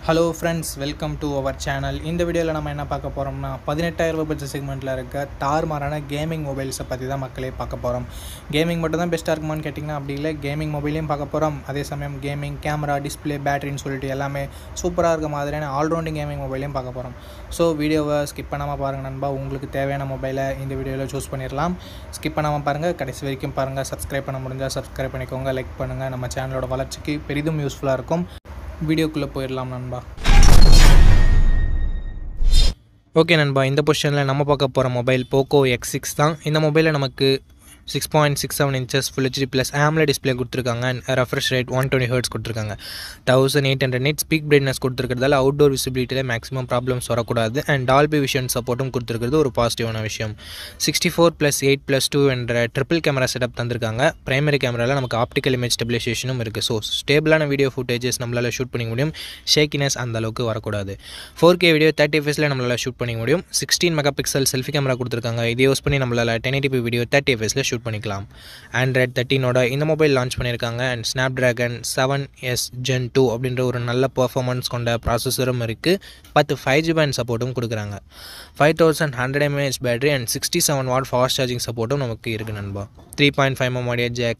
Hello friends, welcome to our channel. இந்த வீடியோவில் நம்ம என்ன பார்க்க போகிறோம்னா 18,000 பட்ஜெட் செக்மெண்ட்டில் இருக்க தாறுமாறான கேமிங் மொபைல்ஸை பற்றி தான் மக்களே பார்க்க போகிறோம். கேமிங் மட்டும் தான் பெஸ்ட்டாக இருக்குமான்னு கேட்டிங்கன்னா அப்படி இல்லை, கேமிங் மொபைலையும் பார்க்க போகிறோம். அதே சமயம் கேமிங் கேமரா, டிஸ்பிளே, பேட்டரின்னு சொல்லிட்டு எல்லாமே சூப்பராக இருக்க மாதிரியான ஆல்ரவுண்டிங் கேமிங் மொபைலையும் பார்க்க போகிறோம். ஸோ வீடியோவை ஸ்கிப் பண்ணாமல் பாருங்கள் நண்பா. உங்களுக்கு தேவையான மொபைலை இந்த வீடியோவில் சூஸ் பண்ணிடலாம். ஸ்கிப் பண்ணாமல் பாருங்கள், கடைசி வரைக்கும் பாருங்கள். சப்ஸ்கிரைப் பண்ண முடிஞ்சால் சப்ஸ்கிரைப் பண்ணிக்கோங்க, லைக் பண்ணுங்கள். நம்ம சேனலோட வளர்ச்சிக்கு பெரிதும் யூஸ்ஃபுல்லாக இருக்கும். வீடியோக்குள்ளே போயிடலாம் நண்பா. ஓகே நண்பா, இந்த பொசிஷனில் நம்ம பார்க்க போகிற மொபைல் போக்கோ X6 தான். இந்த மொபைலில் நமக்கு 6.67 inches Full HD + AMOLED display கொடுத்துருக்காங்க. அண்ட் ரெஃப்ரெஷ் ரேட் 120 Hz கொடுத்துருக்காங்க. 1800 nits பீக் பிரைட்னஸ் கொடுத்துருக்கிறதால அவுட்டோர் விசிபிலிட்டியில் மேக்ஸிமம் ப்ராப்ளம்ஸ் வரக்கூடாது. அண்ட் டால்பி விஷன் சப்போர்ட்டும் கொடுத்துருக்கிறது ஒரு பாசிட்டிவான விஷயம். 64+8+2 என்ற ட்ரிபிள் கேமரா செட்டப் தந்திருக்காங்க. பிரைமரி கேமராவில் நமக்கு ஆப்டிக்கல் இமேஜ் ஸ்டெபிலைசேஷனும் இருக்குது. ஸோ ஸ்டேபிளான வீடியோ ஃபுட்டேஜஸ் நம்மளால் ஷூட் பண்ணிக்க முடியும். ஷேக்கினஸ் அந்த அளவுக்கு வரக்கூடாது. 4K வீடியோ 30 fps நம்மளால் ஷூட் பண்ணிக்க முடியும். 16 MP செல்ஃபி கேமரா கொடுத்துருக்காங்க. இதை யூஸ் பண்ணி நம்மளால் 1080p வீடியோ 30 fps ஷூட் பண்ணிக்கலாம். ஆண்ட்ராய்ட் 13ஓட இந்த மொபைல் லான்ச் பண்ணியிருக்காங்க. அண்ட் ஸ்னாப்ட்ராகன் 7S Gen 2 அப்படின்ற ஒரு நல்ல பர்ஃபார்மன்ஸ் கொண்ட ப்ராசஸரும் இருக்குது. 10 5G பேண்ட் சப்போர்ட்டும் கொடுக்குறாங்க. 5100 mAh battery and 67 watt fast charging சப்போர்ட்டும் நமக்கு இருக்குது நண்பா. 3.5mm audio jack,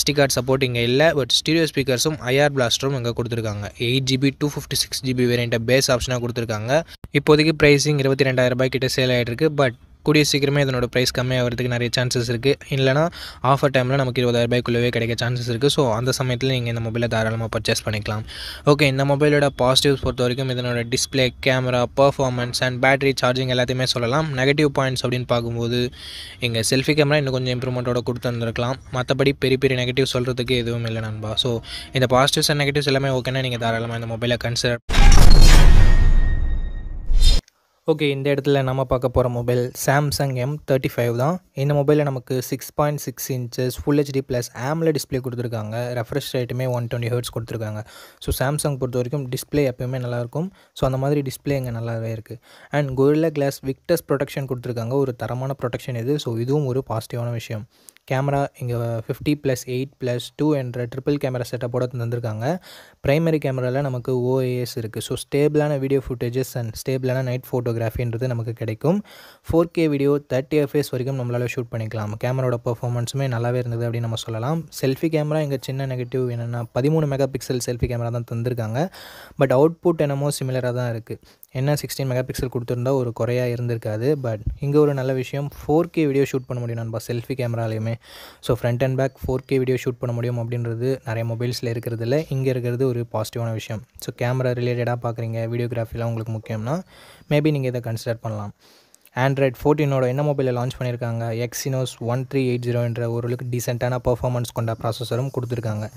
SD card support இங்கே இல்லை. பட் ஸ்டீரியோ ஸ்பீக்கர்ஸும் IR பிளாஸ்டரும் இங்கே கொடுத்துருக்காங்க. 8GB 256GB வேரியண்ட்டை பேஸ் ஆப்ஷனாக கொடுத்துருக்காங்க. இப்போதைக்கு ப்ரைஸிங் 22,000 ரூபாய் கிட்ட சேல் ஆகிட்டு இருக்குது. பட் கூடிய சீக்கிரமே இதனோட ப்ரைஸ் கம்மியாகிறதுக்கு நிறைய சான்சஸ் இருக்குது. இல்லைனா ஆஃபர் டைமில் நமக்கு 20,000 ரூபாய்க்குள்ளவே கிடைக்க சான்சஸ் இருக்குது. ஸோ அந்த சமயத்தில் நீங்கள் இந்த மொபைலை தாராளமாக பர்ச்சேஸ் பண்ணிக்கலாம். ஓகே, இந்த மொபைலோட பாசிட்டிவ்ஸ் பொறுத்த வரைக்கும் இதனோட display, camera, performance and battery charging எல்லாத்தையுமே சொல்லலாம். நெகட்டிவ் பாயிண்ட்ஸ் அப்படின்னு பார்க்கும்போது இங்கே செல்ஃபி கேமரா இன்னும் கொஞ்சம் இம்ப்ரூவ்மெண்ட்டோட கொடுத்துருந்துருக்கலாம். மற்றபடி பெரிய நெகட்டிவ் சொல்கிறதுக்கு எதுவும் இல்லை நண்பா. ஸோ இந்த பாசிட்டிவ்ஸ் அண்ட் நெகட்டிவ்ஸ் எல்லாமே ஓகேனா நீங்கள் தாராளமாக இந்த மொபைலை கன்சிடர். ஓகே, இந்த இடத்துல நம்ம பார்க்க போகிற மொபைல் சாம்சங் M35 தான். இந்த மொபைலில் நமக்கு 6.6 inches Full HD + AMOLED display கொடுத்துருக்காங்க. ரெஃப்ரெஷ் ரேட்டுமே 120 Hz கொடுத்துருக்காங்க. ஸோ சாம்சங் பொறுத்த வரைக்கும் டிஸ்பிளே எப்போயுமே நல்லாயிருக்கும். ஸோ அந்த மாதிரி டிஸ்பிளே இங்கே நல்லாவே இருக்குது. And Gorilla Glass Victus protection கொடுத்துருக்காங்க. ஒரு தரமான ப்ரொடெக்ஷன் இது. ஸோ இதுவும் ஒரு பாசிட்டிவான விஷயம். கேமரா இங்கே 50+8+2 என்ற ட்ரிபிள் கேமரா செட்டப்போட தந்திருக்காங்க. பிரைமரி கேமராவில் நமக்கு OIS இருக்குது. ஸோ ஸ்டேபிளான வீடியோ ஃபுட்டேஜஸ் அண்ட் ஸ்டேபிளான நைட் ஃபோட்டோகிராஃபின்றது நமக்கு கிடைக்கும். 4K வீடியோ 30 fps வரைக்கும் நம்மளால் ஷூட் பண்ணிக்கலாம். கேமராவோட பர்ஃபார்மன்ஸுமே நல்லாவே இருந்தது அப்படின்னு நம்ம சொல்லலாம். செல்ஃபி கேமரா இங்கே சின்ன நெகட்டிவ் என்னென்னா 13 MP செல்ஃபி கேமரா தான் தந்திருக்காங்க. பட் அவுட்புட் என்னமோ சிமிலராக தான் இருக்குது. என்ன 16 MP கொடுத்துருந்தா ஒரு குறையாக இருந்திருக்காது. பட் இங்கே ஒரு நல்ல விஷயம், 4K வீடியோ ஷூட் பண்ண முடியும் நண்பா செல்ஃபி கேமராலையுமே. So front and back 4K video shoot பண்ண முடியும் அப்படின்றது நிறைய மொபைல்ஸில் இருக்கிறது இல்லை. இங்கே இருக்கிறது ஒரு பாசிட்டிவான விஷயம். ஸோ கேமரா ரிலேட்டடாக பார்க்குறீங்க, வீடியோகிராஃபிலாம் உங்களுக்கு முக்கியம்னா மேபி நீங்கள் இதை கன்சிடர் பண்ணலாம். ஆண்ட்ராய்ட் 14ஓட என்ன மொபைலில் லான்ச் பண்ணியிருக்காங்க. Exynos 1380 என்ற ஓரளவுக்கு டீசெண்டான பர்ஃபார்மன்ஸ் கொண்ட ப்ராசஸரும் கொடுத்துருக்காங்க.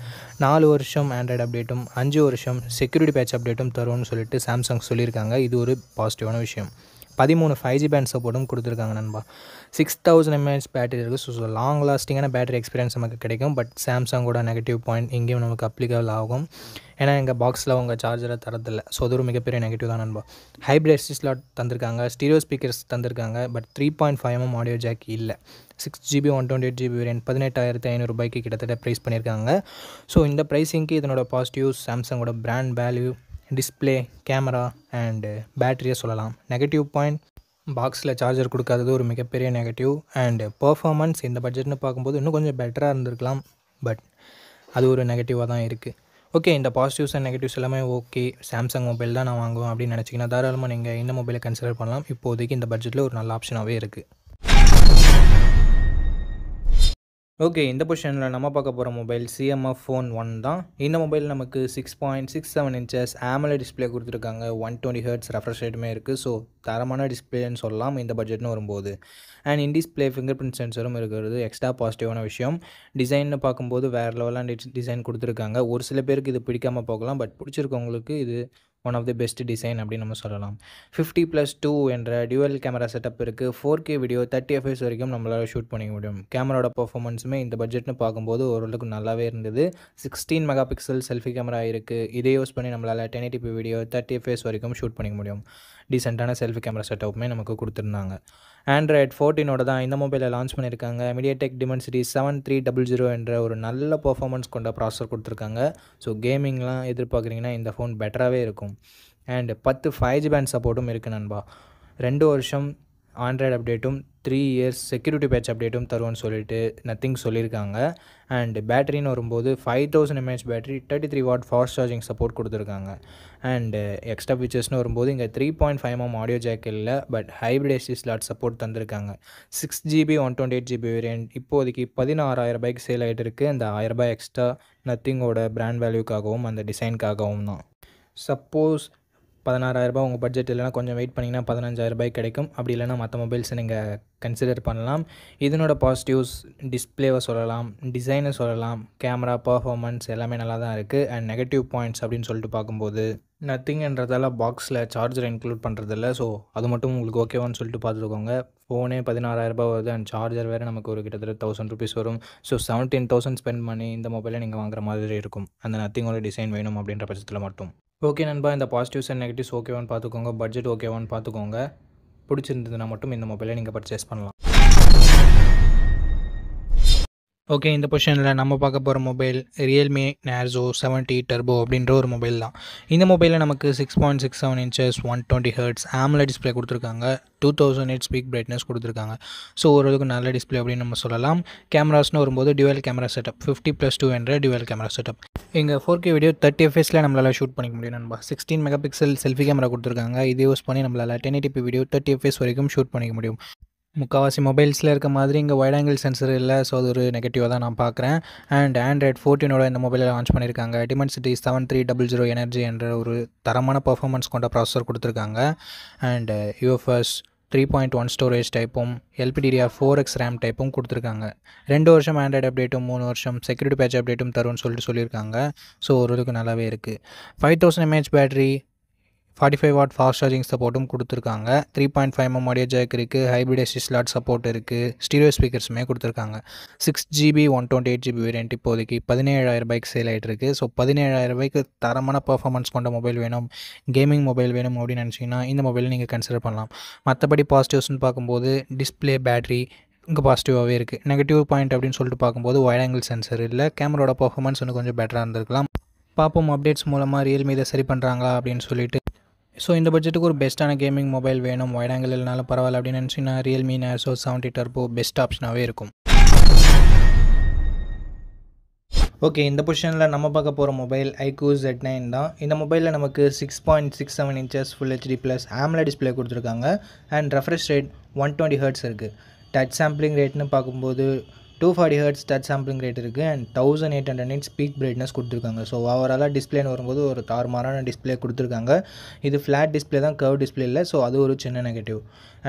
4 வருஷம் ஆண்ட்ராய்டு அப்டேட்டும் 5 வருஷம் செக்யூரிட்டி பேட்ச் அப்டேட்டும் தரும்னு சொல்லிட்டு சாம்சங் சொல்லியிருக்காங்க. இது ஒரு பாசிட்டிவான விஷயம். 13 5G பேண்ட் சப்போர்ட்டும் கொடுத்துருக்காங்க நண்பா. 6000 mAh பேட்டரி இருக்குது. ஸோ லாங் லாஸ்டிங்கான பேட்டரி எக்ஸ்பீரியன்ஸ் நமக்கு கிடைக்கும். பட் சாம்சங்கோட நெகட்டிவ் பாயிண்ட் இங்கேயும் நமக்கு அப்ளிகபிள் ஆகும். ஏன்னா எங்கள் பாக்ஸில் அவங்க சார்ஜரை தரதில்லை. ஸோ அது ஒரு மிகப்பெரிய நெகட்டிவ் தான் நண்பா. ஹைப்ரிட் SD ஸ்லாட் தந்திருக்காங்க. ஸ்டீரியோ ஸ்பீக்கர்ஸ் தந்திருக்காங்க. பட் 3.5mm ஆடியோ ஜாக் இல்லை. 6GB 128GB வேரியன்ட் 18,500 ரூபாய்க்கு கிட்டத்தட்ட ப்ரைஸ் பண்ணியிருக்காங்க. ஸோ இந்த ப்ரைஸிங்க்கு இதனோட பாசிட்டிவ்ஸ் சாம்சங்கோட brand value, display, camera and பேட்டரியை சொல்லலாம். நெகட்டிவ் பாயிண்ட் பாக்ஸில் சார்ஜர் கொடுக்காதது ஒரு மிகப்பெரிய நெகட்டிவ். அண்டு பர்ஃபார்மன்ஸ் இந்த பட்ஜெட்னு பார்க்கும்போது இன்னும் கொஞ்சம் பெட்டராக இருந்திருக்கலாம். பட் அது ஒரு நெகட்டிவாக தான் இருக்குது. ஓகே, இந்த பாசிட்டிவ்ஸ் அண்ட் நெகட்டிவ்ஸ் எல்லாமே ஓகே. சாம்சங் மொபைல் தான் நான் வாங்குவேன் அப்படின்னு நினச்சிங்கன்னா தாராளமாக நீங்கள் இந்த மொபைலை கன்சிடர் பண்ணலாம். இப்போதைக்கு இந்த பட்ஜெட்டில் ஒரு நல்ல ஆப்ஷனாகவே இருக்குது. ஓகே, இந்த பொசிஷனில் நம்ம பார்க்க போகிற மொபைல் CMF Phone 1 தான். இந்த மொபைல் நமக்கு 6.67 inches AMOLED டிஸ்பிளே கொடுத்துருக்காங்க. 120 Hz ரெஃப்ரெஷ் ரேட்டுமே இருக்குது. ஸோ தரமான டிஸ்பிளேன்னு சொல்லலாம் இந்த பட்ஜெட்னு வரும்போது. And in display fingerprint சென்சரும் இருக்கிறது எக்ஸ்ட்ரா பாசிட்டிவான விஷயம். டிசைன்னு பார்க்கும்போது வேறு லெவலான டிசைன் கொடுத்துருக்காங்க. ஒரு சில பேருக்கு இது பிடிக்காமல் போகலாம். பட் பிடிச்சிருக்கவங்களுக்கு இது one of the best design அப்படின்னு நம்ம சொல்லலாம். 50+2 என்ற டியூவல் கேமரா செட்டப் இருக்குது. 4K வீடியோ 30 fps வரைக்கும் நம்மளால் ஷூட் பண்ணிக்க முடியும். கேமராவோட பர்ஃபார்மன்ஸுமே இந்த பட்ஜெட்னு பார்க்கும்போது ஓரளவுக்கு நல்லாவே இருந்தது. 16 MP செல்ஃபி கேமரா இருக்குது. இதை யூஸ் பண்ணி நம்மளால் 1080p வீடியோ 30 fps வரைக்கும் ஷூட் பண்ணிக்க முடியும். டீசெண்டான செல்ஃபி கேமரா செட்டப்புமே நமக்கு கொடுத்துருந்தாங்க. ஆண்ட்ராய்ட் 14ஓட தான் இந்த மொபைலை லான்ச் பண்ணியிருக்காங்க. MediaTek Dimensity 7300 என்ற ஒரு நல்ல பர்ஃபார்மன்ஸ் கொண்ட ப்ராசஸர் கொடுத்துருக்காங்க. ஸோ கேமிங்லாம் எதிர்பார்க்குறீங்கன்னா இந்த ஃபோன் பெட்டராகவே இருக்கும். அண்ட் 10 5G பேண்ட் சப்போர்ட்டும் இருக்குது நண்பா. 2 வருஷம் ஆண்ட்ராய்டு அப்டேட்டும் 3 இயர்ஸ் செக்யூரிட்டி பேட்ச் அப்டேட்டும் தருவோன்னு சொல்லிட்டு நத்திங் சொல்லியிருக்காங்க. அண்ட் பேட்டரின்னு வரும்போது 5000 mAh battery 33 what fast charging support கொடுத்துருக்காங்க. அண்டு எக்ஸ்ட்ரா ஃபீச்சர்ஸ்னு வரும்போது இங்கே 3.5mm ஆடியோ ஜாக் இல்லை, but hybrid SD slot support தந்திருக்காங்க. 6GB 128GB வேரியன்ட் இப்போதைக்கு 16,000 சேல் ஆகிட்டு இருக்குது. அந்த ₹1000 எக்ஸ்ட்ரா நத்திங்கோட பிராண்ட் வேல்யூக்காகவும் அந்த டிசைனுக்காகவும் தான். சப்போஸ் 16,000 உங்கள் பட்ஜெட் இல்லைனா கொஞ்சம் வெயிட் பண்ணிங்கன்னா 15,000 கிடைக்கும். அப்படி இல்லைனா மற்ற மொபைல்ஸை நீங்கள் கன்சிடர் பண்ணலாம். இதனோட பாசிட்டிவ்ஸ் டிஸ்பிளேவை சொல்லலாம், டிசைனை சொல்லலாம், கேமரா பர்ஃபார்மன்ஸ் எல்லாமே நல்லா தான் இருக்குது. அண்ட் நெகட்டிவ் பாயிண்ட்ஸ் அப்படின்னு சொல்லிட்டு பார்க்கும்போது நத்திங்ன்றதால பாக்ஸில் சார்ஜர் இன்க்ளூட் பண்ணுறதில்ல. ஸோ அது மட்டும் உங்களுக்கு ஓகேவான்னு சொல்லிட்டு பார்த்துக்கோங்க. ஃபோனே 16,000 வருது அண்ட் சார்ஜர் வேறு நமக்கு ஒரு கிட்டத்தட்ட ₹1,000 வரும். ஸோ 17,000 ஸ்பெண்ட் பண்ணி இந்த மொபைலை நீங்கள் வாங்குற மாதிரி இருக்கும், அந்த நத்திங்கோட டிசைன் வேணும் அப்படின்ற பட்சத்தில் மட்டும். ஓகே நண்பா, இந்த பாசிட்டிவ்ஸ் அண்ட் நெகட்டிவ்ஸ் ஓகேவான்னு பார்த்துக்கோங்க, பட்ஜெட் ஓகேவான்னு பார்த்துக்கோங்க. பிடிச்சிருந்ததுன்னா மட்டும் இந்த மொபைலை நீங்கள் பர்ச்சேஸ் பண்ணலாம். ஓகே, இந்த பொசிஷனில் நம்ம பார்க்க போகிற மொபைல் ரியல்மி நேர்ஸோ 70 டர்போ அப்படின்ற ஒரு மொபைல் தான். இந்த மொபைலில் நமக்கு 6.67 இன்ச்சஸ் 120 ஹெர்ட்ஸ் AMOLED டிஸ்பிளே கொடுத்துருக்காங்க. 2000 nits பீக் பிரைட்னஸ் கொடுத்துருக்காங்க. ஸோ ஓரளவுக்கு நல்ல டிஸ்பிளே அப்படின்னு நம்ம சொல்லலாம். கேமராஸ்னு வரும்போது டுவல் கேமரா செட்டப் 50+2 என்ற டுவல் கேமரா செட்டப். இங்கே 4K வீடியோ 30 fps நம்மளால் ஷூட் பண்ணிக்க முடியும் நண்பா. 16 மெகாபிக்சல் செல்ஃபி கேமரா கொடுத்துருக்காங்க. இது யூஸ் பண்ணி நம்மளால் 1080p வீடியோ 30 fps வரைக்கும் ஷூட் பண்ணிக்க முடியும். முக்கால்வாசி மொபைல்ஸில் இருக்க மாதிரி இங்கே வைட் ஆங்கிள் சென்சர் இல்லை. ஸோ அது ஒரு நெகட்டிவாக தான் நான் பார்க்குறேன். அண்ட் ஆண்ட்ராய்ட் 14 இந்த மொபைலில் லான்ச் பண்ணியிருக்காங்க. Dimensity 7300 எனர்ஜி என்ற ஒரு தரமான பர்ஃபார்மன்ஸ் கொண்ட ப்ராசஸர் கொடுத்துருக்காங்க. அண்ட் UFS 3.1 ஸ்டோரேஜ் டைப்பும் LPDDR4X ரேம் டைப்பும் கொடுத்துருக்காங்க. 2 வருஷம் ஆண்ட்ராய்டு அப்டேட்டும் 3 வருஷம் செக்யூரிட்டி பேட்ச் அப்டேட்டும் தரும்னு சொல்லியிருக்காங்க. ஸோ ஓரளவுக்கு நல்லாவே இருக்குது. 5000 mAh battery 45 what fast charging சப்போர்ட்டும் கொடுத்துருக்காங்க. 3.5mm ஆடியோ ஜாக் இருக்குது, ஹைப்ரிட் எஸ்டி ஸ்லாட் சப்போர்ட் இருக்குது, ஸ்டீரியோ ஸ்பீக்கர்ஸுமே கொடுத்துருக்காங்க. 6GB 128GB வேரியன்ட் இப்போதைக்கு 17,000 சேல் ஆகிட்டு இருக்குது. ஸோ 17,000 தரமான பர்ஃபார்மன்ஸ் கொண்ட மொபைல் வேணும், கேமிங் மொபைல் வேணும் அப்படின்னு நினச்சிங்கன்னா இந்த மொபைல் நீங்கள் கன்சிடர் பண்ணலாம். மற்றபடி பாசிட்டிவ்ஸ்னு பார்க்கும்போது டிஸ்பிளே, பேட்டரி இங்கே பாசிட்டிவாகவே இருக்குது. நெகட்டிவ் பாயிண்ட் அப்படின்னு சொல்லிட்டு பார்க்கும்போது வைட் ஆங்கிள் சென்சர் இல்லை. கேமராவோட பர்ஃபார்மன்ஸ் இன்னும் கொஞ்சம் பெட்டராக இருந்திருக்கலாம். பார்ப்போம் அப்டேட்ஸ் மூலமாக ரியல்மி இதை சரி பண்ணுறாங்களா அப்படின்னு சொல்லிட்டு. ஸோ இந்த பட்ஜெட்டுக்கு ஒரு பெஸ்ட்டான கேமிங் மொபைல் வேணும், வைட் ஆங்கிள் இல்லைனாலும் பரவாயில்ல அப்படின்னு நினச்சிங்கன்னா ரியல்மி நேர்ஸோ 70 டர்போ பெஸ்ட் ஆப்ஷனாகவே இருக்கும். ஓகே, இந்த பொசிஷனில் நம்ம பார்க்க போகிற மொபைல் iQOO Z9 தான். இந்த மொபைலில் நமக்கு 6.67 inches full HD plus AMOLED display கொடுத்துருக்காங்க. அண்ட் ரெஃப்ரெஷ் ரேட் 120 ஹெர்ட்ஸ் இருக்குது. டச் சாம்பிளிங் ரேட்னு பார்க்கும்போது 240 ஹெர்ட்ஸ் டச் சாம்பிளிங் ரேட் இருக்குது. அண்ட் 1800 nits பீக் பிரைட்னஸ் கொடுத்துருக்காங்க. ஸோ ஓவராலாக டிஸ்பிளேன்னு வரும்போது ஒரு தாறுமாறான டிஸ்பிளே கொடுத்துருக்காங்க. இது ஃப்ளாட் டிஸ்பிளே தான், கர்வ் டிஸ்பிளே இல்லை. ஸோ அது ஒரு சின்ன நெகட்டிவ்.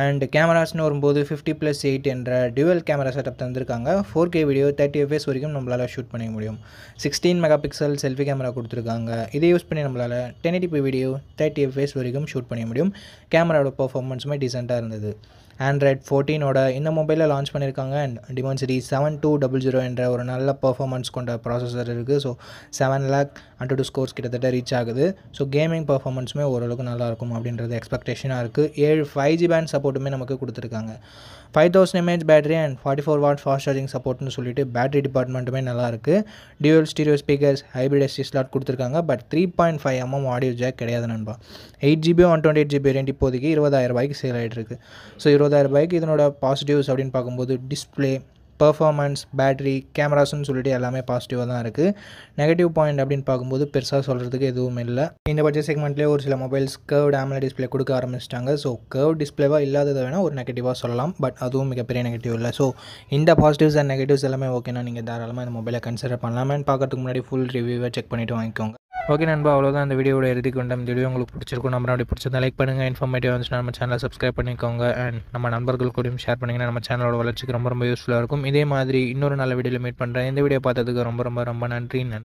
அண்ட் கேமராஸ்னு வரும்போது 50+8 என்ற டுவல் கேமரா செட்டப் தந்திருக்காங்க. 4K வீடியோ 30 fps வரைக்கும் நம்மளால் ஷூட் பண்ணிக்க முடியும். 16 மெகாபிக்சல் செல்ஃபி கேமரா கொடுத்துருக்காங்க. இதை யூஸ் பண்ணி நம்மளால் 1080p வீடியோ 30 fps வரைக்கும் ஷூட் பண்ணிக்க முடியும். கேமராவோட பர்ஃபார்மன்ஸுமே டீசெண்டாக இருந்தது. ஆண்ட்ராய்ட் 14 இந்த மொபைலில் லான்ச் பண்ணியிருக்காங்க. அண்ட் Dimensity 7200 என்ற ஒரு நல்ல பர்ஃபார்மன்ஸ் கொண்ட ப்ராசஸர் இருக்குது. ஸோ 7 lakh Antutu ஸ்கோர்ஸ் கிட்டத்தட்ட ரீச் ஆகுது. ஸோ கேமிங் பர்ஃபார்மன்ஸுமே ஓரளவுக்கு நல்லாயிருக்கும் அப்படின்றது எக்ஸ்பெக்டேஷனாக இருக்குது. 7 5G பேண்ட் சப்போர்ட்டுமே நமக்கு கொடுத்துருக்காங்க. 5000 mAh battery and 44 watt fast charging சப்போர்ட்னு சொல்லிட்டு பேட்டரி டிபார்ட்மெண்ட்டுமே நல்லாயிருக்கு. Dual stereo speakers, hybrid SD slot கொடுத்துருக்காங்க. பட் 3.5mm ஆடியோ ஜாக் கிடையாது நண்பா. 8GB 128GB வேரியன்ட் இப்போதைக்கு 20,000 சேல் ஆகிட்டு இருக்குது. ஸோ 20,000 இதனோட பாசிட்டிவ்ஸ் அப்படின்னு பார்க்கும்போது டிஸ்பிளே, பர்ஃபார்மன்ஸ், பேட்டரி, கேமராஸ்னு சொல்லிட்டு எல்லாமே பாசிட்டிவாக தான் இருக்குது. நெகட்டிவ் பாயிண்ட் அப்படின்னு பார்க்கும்போது பெருசாக சொல்கிறதுக்கு எதுவும் இல்லை. இந்த பட்ஜெட் செக்மெண்ட்லேயே ஒரு சில மொபைல்ஸ் கர்வ்டு AMOLED டிஸ்பிளே கொடுக்க ஆரம்பிச்சிட்டாங்க. ஸோ கர்வ் டிஸ்பிளேவாக இல்லாததை வேணால் ஒரு நெகட்டிவாக சொல்லலாம். பட் அதுவும் மிகப்பெரிய நெகட்டிவ் இல்லை. ஸோ இந்த பாசிட்டிவ்ஸ் அண்ட் நெகட்டிவ்ஸ் எல்லாமே ஓகேனா நீங்கள் தாராளமாக இந்த மொபைலை கன்சிடர் பண்ணலாமே. பார்க்கறதுக்கு முன்னாடி ஃபுல் ரிவ்யூவை செக் பண்ணிவிட்டு வாங்கிக்கோங்க. ஓகே நண்பா, அவ்வளோதான் இந்த வீடியோட இறுதிக்கு வந்தோம். இந்த வீடியோ உங்களுக்கு பிடிச்சிருக்கும், நம்ம அப்படி பிடிச்சதை லைக் பண்ணுங்கள். இன்ஃபர்மேட்டிவ் வந்துச்சுன்னா நம்ம சேனலை சப்ஸ்கிரைப் பண்ணிக்கோங்க. அண்ட் நம்ம நண்பர்கள் கூடயும் ஷேர் பண்ணிங்கன்னா நம்ம சேனலோட வளர்ச்சிக்கு ரொம்ப யூஸ்ஃபுல்லாக இருக்கும். இதே மாதிரி இன்னொரு நல்ல வீடியோவில் மீட் பண்ணுறேன். இந்த வீடியோ பார்த்ததுக்கு ரொம்ப நன்றி.